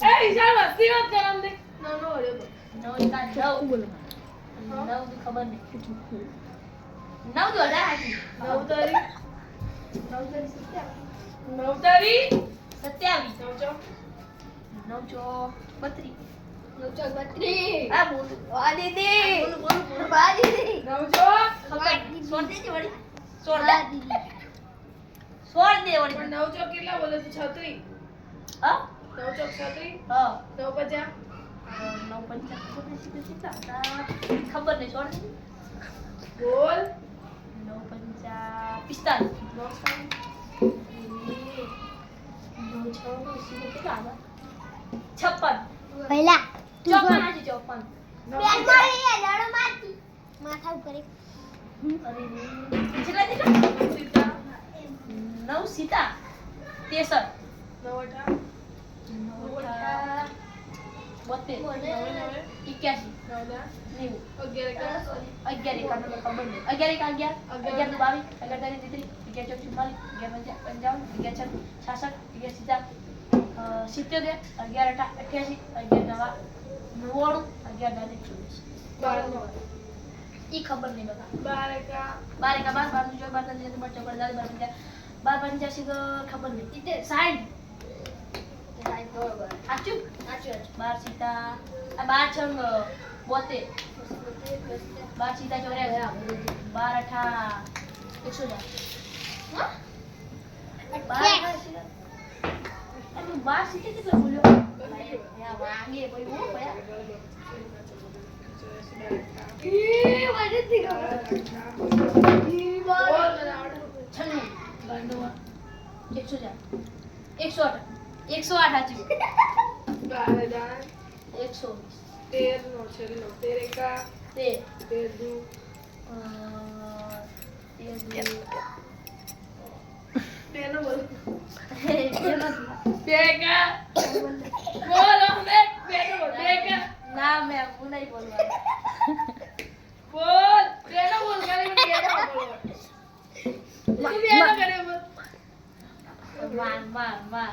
એ વિશાલ મસ્તી વાત કરમ દે નો નો ઓળ્યો તો નવ એકા નવ બોલો નવ તો ખબર નહીં નવ તો અઢાર હાચી નવતારી નવતારી 27 નવચો નવચો 32 નવચો 32 આ બોલ આ દીદી બોલ બા દીદી નવચો ખબર સોળ દેજે વળી સોળ દે સોળ દે વળી પણ નવચો કેટલા બોલે તું 36 હા નવચો 36 હા 950 ખબર નહીં સોળ બોલ 56 પહેલા તું 54 બોલ. હાચી 54 બેન મારી એ લડો મારતી માથા ઉપર એક. અરે કેટલા દીધા 9 સીતા 63 નવટા 72 81 નવદા 90 11 ખબર નહીં 11 11 22 11 33 11 44 11 55 11 66 77 11 88 11 99 11 24 ઈ ખબર નહીં બકા 12 કા 12 કા 12 12 12 ચોકડ 12 ખબર નહીં 60 સાચું 12 સીતા આ 12 છંગ 72 12 સીતા 84 12 અઠા 100 12 સીટા કેટલા બોલ્યો વાગે કોઈ હું ભયા છન્નું 108 108 સાચું 120 13 નો છેલ્લો 13 કા 13 13 બેનો બોલ બેકા બોલ અમે બેનો બોલ બેકા ના મેં હું નહીં બોલવાનું બોલ બેનો બોલ ખાલી મને બેનો બોલ તું બેનો કરે બોલ માર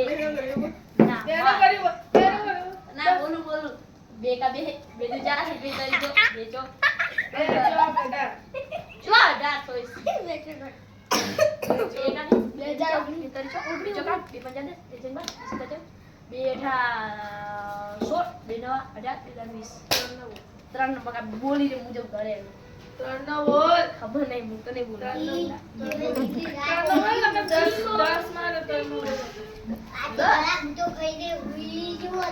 બેનો કરે બોલ ના બેનો કરે બોલ બેનો કરે બોલ ના બોલું બે કા બે બે દુ જા બે તરી જો બે જો બે જો બેટા જો ડા થોઈસ બે કા બે જા બે તરી જો બે જો કા બે પંજા દે બે જન બા બે અઠા 16 બે નવા 18 બે 20 ત્રણ નંબર કા બોલી રે મુજબ કરે ત્રણ નો બોલ ખબર નહીં હું તો નહીં બોલું ત્રણ નો બોલ તમે 10 મારે ત્રણ નો બોલ આ તો ખરા હું તો કહી દે ઉઈ જેવો